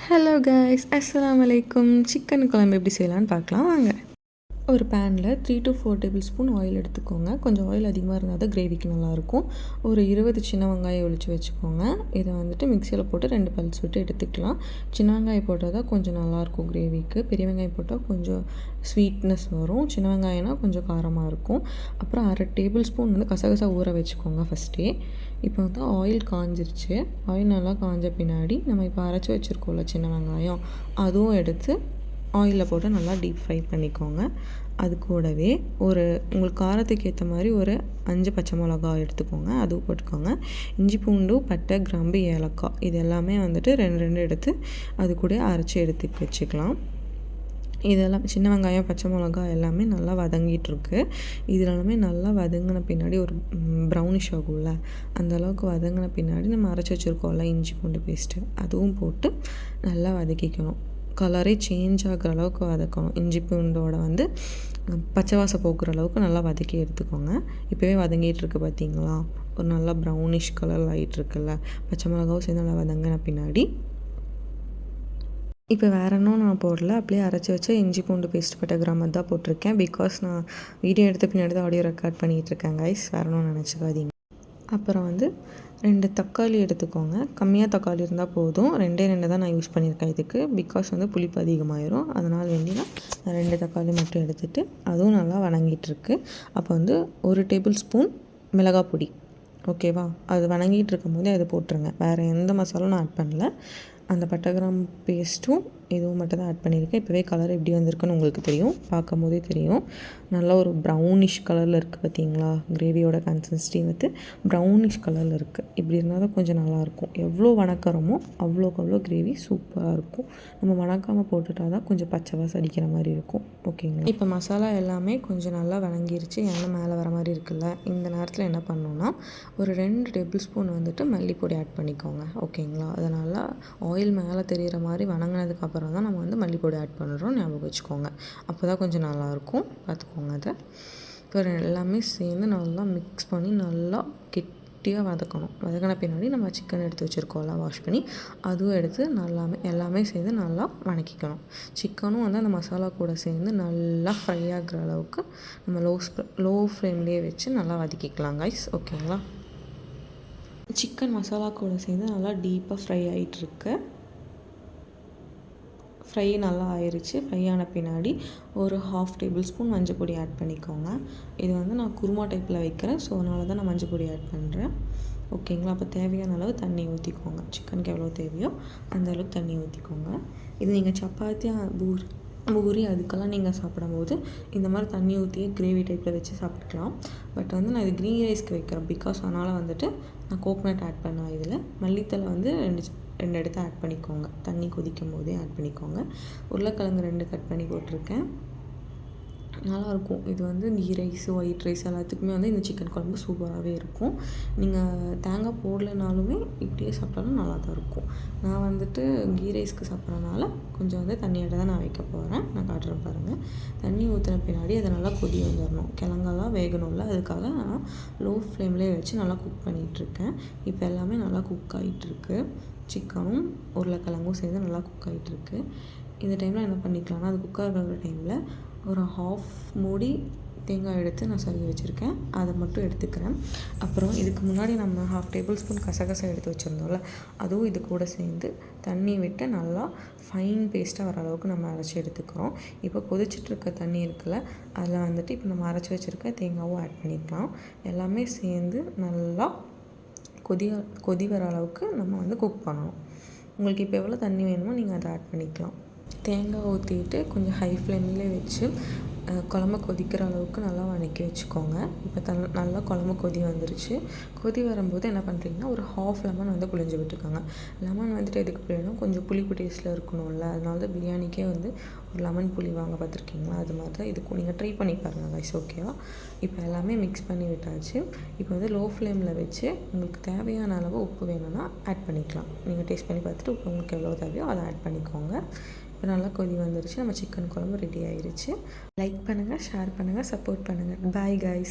Hello guys, அஸ்ஸலாமு அலைக்கும். Chicken குழம்பு எப்படி செய்யலான்னு பார்க்கலாம் வாங்க. ஒரு பேனில் 3 to 4 டேபிள் ஸ்பூன் ஆயில் எடுத்துக்கோங்க. கொஞ்சம் ஆயில் அதிகமாக இருந்தால் தான் கிரேவிக்கு நல்லாயிருக்கும். ஒரு 20 சின்ன வெங்காயம் ஒழிச்சு வச்சுக்கோங்க. இதை வந்துட்டு மிக்சியில் போட்டு 2 பல்ஸ் விட்டு எடுத்துக்கலாம். சின்ன வெங்காயம் போட்டால் தான் கொஞ்சம் நல்லாயிருக்கும் கிரேவிக்கு. பெரிய வெங்காயம் போட்டால் கொஞ்சம் ஸ்வீட்னஸ் வரும். சின்ன வெங்காயம்னா கொஞ்சம் காரமாக இருக்கும். அப்புறம் 1/2 டேபிள் ஸ்பூன் வந்து கசகசா ஊற வச்சுக்கோங்க ஃபஸ்ட்டே. இப்போ வந்து ஆயில் காஞ்சிருச்சு. ஆயில் நல்லா காஞ்ச பின்னாடி நம்ம இப்போ அரைச்சி வச்சுருக்கோம்ல சின்ன வெங்காயம், அதுவும் எடுத்து ஆயிலில் போட்டு நல்லா டீப் ஃப்ரை பண்ணிக்கோங்க. அது கூடவே உங்களுக்கு காரத்துக்கு ஏற்ற மாதிரி ஒரு 5 பச்சை மிளகா எடுத்துக்கோங்க, அதுவும் போட்டுக்கோங்க. இஞ்சி பூண்டு, பட்டை, கிராம்பு, ஏலக்காய் இது எல்லாமே வந்துட்டு 2 எடுத்து அது கூட அரைச்சி எடுத்து வச்சுக்கலாம். இதெல்லாம் சின்ன வெங்காயம், பச்சை மிளகா எல்லாமே நல்லா வதங்கிட்டுருக்கு. இதெல்லாமே நல்லா வதங்கின பின்னாடி ஒரு ப்ரௌனிஷ் ஆகும்ல, அந்தளவுக்கு வதங்கின பின்னாடி நம்ம அரைச்சி வச்சுருக்கோம்ல இஞ்சி பூண்டு பேஸ்ட்டு, அதுவும் போட்டு நல்லா வதக்கிக்கணும். கலரே சேஞ்ச் ஆகிற அளவுக்கு வதக்கணும். இஞ்சி பூண்டோட வந்து பச்சை வாசம் போக்குற அளவுக்கு நல்லா வதக்கி எடுத்துக்கோங்க. இப்போவே வதங்கிட்டுருக்கு பார்த்தீங்களா, ஒரு நல்லா ப்ரௌனிஷ் கலர் ஆகிட்டுருக்குல்ல. பச்சை மிளகாவும் சேர்ந்து நல்லா வதங்கின பின்னாடி இப்போ வேறு இன்னும் நான் போடல, அப்படியே அரைச்சி வச்ச இஞ்சி பூண்டு பேஸ்ட், பட்டை, கிராம்பு தான் போட்டிருக்கேன். பிகாஸ் நான் வீடியோ எடுத்த பின்னாடி தான் ஆடியோ ரெக்கார்ட் பண்ணிகிட்ருக்கேன் கைஸ், வேறு இன்னும் நினச்சிக்காதீங்க. அப்புறம் வந்து 2 தக்காளி எடுத்துக்கோங்க. கம்மியாக தக்காளி இருந்தால் போதும். 2 தான் நான் யூஸ் பண்ணியிருக்கேன் இதுக்கு. பிகாஸ் வந்து புளிப்பு அதிகமாகிடும், அதனால் வேண்டினா நான் 2 தக்காளி மட்டும் எடுத்துகிட்டு அதுவும் நல்லா வணங்கிட்டுருக்கு. அப்போ வந்து 1 டேபிள் ஸ்பூன் மிளகாய் பொடி, ஓகேவா, அது வணங்கிட்டு இருக்கும் போதே அது போட்டுருங்க. வேறு எந்த மசாலாவும் நான் ஆட் பண்ணல. அந்த பட்டை கிராம்பு பேஸ்ட்டும் இதுவும் மட்டும் தான் ஆட் பண்ணியிருக்கேன். இப்போவே கலர் எப்படி வந்திருக்குன்னு உங்களுக்கு தெரியும், பார்க்கும் போதே தெரியும். நல்லா ஒரு ப்ரௌனிஷ் கலரில் இருக்குது பார்த்தீங்களா. கிரேவியோட கன்சிஸ்டன்சி வந்து ப்ரௌனிஷ் கலரில் இருக்குது. இப்படி இருந்தால் தான் கொஞ்சம் நல்லாயிருக்கும். எவ்வளோ வணக்கிறோமோ அவ்வளோக்கு அவ்வளோ கிரேவி சூப்பராக இருக்கும். நம்ம வணக்காமல் போட்டுட்டா தான் கொஞ்சம் பச்சை வாசம் அடிக்கிற மாதிரி இருக்கும், ஓகேங்களா. இப்போ மசாலா எல்லாமே கொஞ்சம் நல்லா வணங்கிருச்சு, எண்ணெய் மேலே வர மாதிரி இருக்குல்ல. இந்த நேரத்தில் என்ன பண்ணணுன்னா ஒரு 2 டேபிள் ஸ்பூன் வந்துட்டு மல்லிப்பொடி ஆட் பண்ணிக்கோங்க, ஓகேங்களா. அதனால் ஆயில் மேலே தெரிகிற மாதிரி வணங்கினதுக்கப்புறம் தான் நம்ம வந்து மல்லிப்பொடி ஆட் பண்ணுறோம், ஞாபகம் வச்சுக்கோங்க. அப்போ தான் கொஞ்சம் நல்லாயிருக்கும், பார்த்துக்கோங்க அதை. இப்போ எல்லாமே சேர்ந்து நல்லா மிக்ஸ் பண்ணி நல்லா கெட்டியாக வதக்கணும். வதக்கின பின்னாடி நம்ம சிக்கன் எடுத்து வச்சுருக்கோம்ல வாஷ் பண்ணி, அதுவும் எடுத்து எல்லாமே சேர்ந்து நல்லா வதக்கிக்கணும். சிக்கனும் வந்து அந்த மசாலா கூட சேர்ந்து நல்லா ஃப்ரை ஆகிற அளவுக்கு நம்ம லோ ஃப்ளேம்லேயே வச்சு நல்லா வதக்கிக்கலாம் கைஸ், ஓகேங்களா. சிக்கன் மசாலா கூட சேர்ந்து நல்லா டீப்பாக ஃப்ரை ஆகிட்டுருக்கு. ஃப்ரை நல்லா ஆயிடுச்சு. ஃப்ரை ஆன பின்னாடி ஒரு 1/2 டேபிள் ஸ்பூன் மஞ்சள் பொடி ஆட் பண்ணிக்கோங்க. இது வந்து நான் குருமா டைப்பில் வைக்கிறேன், ஸோ அதனால தான் நான் மஞ்சள் பொடி ஆட் பண்ணுறேன், ஓகேங்களா. அப்போ தேவையான அளவு தண்ணி ஊற்றிக்கோங்க. சிக்கனுக்கு எவ்வளோ தேவையோ அந்த அளவுக்கு தண்ணி ஊற்றிக்கோங்க. இது நீங்கள் சப்பாத்தி, பூரி அதுக்கெல்லாம் நீங்கள் சாப்பிடும்போது இந்த மாதிரி தண்ணி ஊற்றியே கிரேவி டைப்பில் வச்சு சாப்பிட்டுக்கலாம். பட் வந்து நான் இது க்ரீன் ரைஸ்க்கு வைக்கிறேன், பிகாஸ் அதனால் வந்துட்டு நான் கோகோனட் ஆட் பண்ணுவேன். இதில் மல்லித்தலை வந்து 2 எடுத்து ஆட் பண்ணிக்கோங்க. தண்ணி கொதிக்கும் போதே ஆட் பண்ணிக்கோங்க. உருளைக்கிழங்கு 2 கட் பண்ணி போட்டிருக்கேன். நல்லாயிருக்கும். இது வந்து கீ ரைஸ், ஒயிட் ரைஸ் எல்லாத்துக்குமே வந்து இந்த சிக்கன் குழம்பு சூப்பராகவே இருக்கும். நீங்கள் தேங்காய் போடலைனாலுமே இப்படியே சாப்பிட்டாலும் நல்லா தான் இருக்கும். நான் வந்துட்டு கீ ரைஸ்க்கு சாப்பிட்றதுனால கொஞ்சம் வந்து தண்ணியோட தான் நான் வைக்க போகிறேன், நான் காட்டுறேன் பாருங்கள். தண்ணி ஊற்றின பின்னாடி அதை நல்லா கொதி வந்துடணும். கிழங்கெல்லாம் வேகணும்ல, அதுக்காக நான் லோ ஃப்ளேம்லேயே வச்சு நல்லா குக் பண்ணிகிட்ருக்கேன். இப்போ எல்லாமே நல்லா குக் ஆகிட்டுருக்கு. சிக்கனும் உருளைக்கிழங்கும் சேர்ந்து நல்லா குக் ஆகிட்டுருக்கு. இந்த டைமில் என்ன பண்ணிக்கலாம்னா, அது குக் ஆகிற டைமில் ஒரு 1/2 மூடி தேங்காய் எடுத்து நான் சரி வச்சுருக்கேன், அதை மட்டும் எடுத்துக்கிறேன். அப்புறம் இதுக்கு முன்னாடி நம்ம 1/2 டேபிள் ஸ்பூன் கசகசா எடுத்து வச்சுருந்தோம்ல, அதுவும் இது கூட சேர்ந்து தண்ணி விட்டு நல்லா ஃபைன் பேஸ்ட்டாக வர அளவுக்கு நம்ம அரைச்சி எடுத்துக்கிறோம். இப்போ கொதிச்சிட்ருக்க தண்ணி இருக்குல்ல, அதில் வந்துட்டு இப்போ நம்ம அரைச்சி வச்சுருக்க தேங்காவும் ஆட் பண்ணிக்கலாம். எல்லாமே சேர்ந்து நல்லா கொதி வர அளவுக்கு நம்ம வந்து குக் பண்ணணும். உங்களுக்கு இப்போ எவ்வளோ தண்ணி வேணுமோ நீங்கள் அதை ஆட் பண்ணிக்கலாம். தேங்காய் ஊற்றிட்டு கொஞ்சம் ஹை ஃப்ளேம்லேயே வச்சு குழம்பு கொதிக்கிற அளவுக்கு நல்லா வதக்கி வச்சுக்கோங்க. இப்போ நல்லா குழம்பு கொதி வந்துருச்சு. கொதி வரும்போது என்ன பண்ணுறீங்கன்னா ஒரு 1/2 லெமன் வந்து புழிஞ்சு விட்டுக்கோங்க. லெமன் வந்துட்டு எதுக்கு புழியணும், கொஞ்சம் புளிப்பு டேஸ்ட்டில் இருக்கணும்ல, அதனால தான் பிரியாணிக்கே வந்து ஒரு லெமன் புளி வாங்க பார்த்துருக்கீங்களா, அது மாதிரி தான் இதுக்கும் நீங்கள் ட்ரை பண்ணி பாருங்கள் கைஸ், ஓகேவா. இப்போ எல்லாமே மிக்ஸ் பண்ணி விட்டாச்சு. இப்போ வந்து லோ ஃப்ளேமில் வச்சு உங்களுக்கு தேவையான அளவு உப்பு வேணும்னா ஆட் பண்ணிக்கலாம். நீங்கள் டேஸ்ட் பண்ணி பார்த்துட்டு உப்பு உங்களுக்கு எவ்வளோ தேவையோ அதை ஆட் பண்ணிக்கோங்க. இப்போ நல்லா கொதி வந்துருச்சு. நம்ம சிக்கன் குழம்பு ரெடி ஆயிடுச்சு. லைக் பண்ணுங்கள், ஷேர் பண்ணுங்கள், சப்போர்ட் பண்ணுங்கள். Bye guys.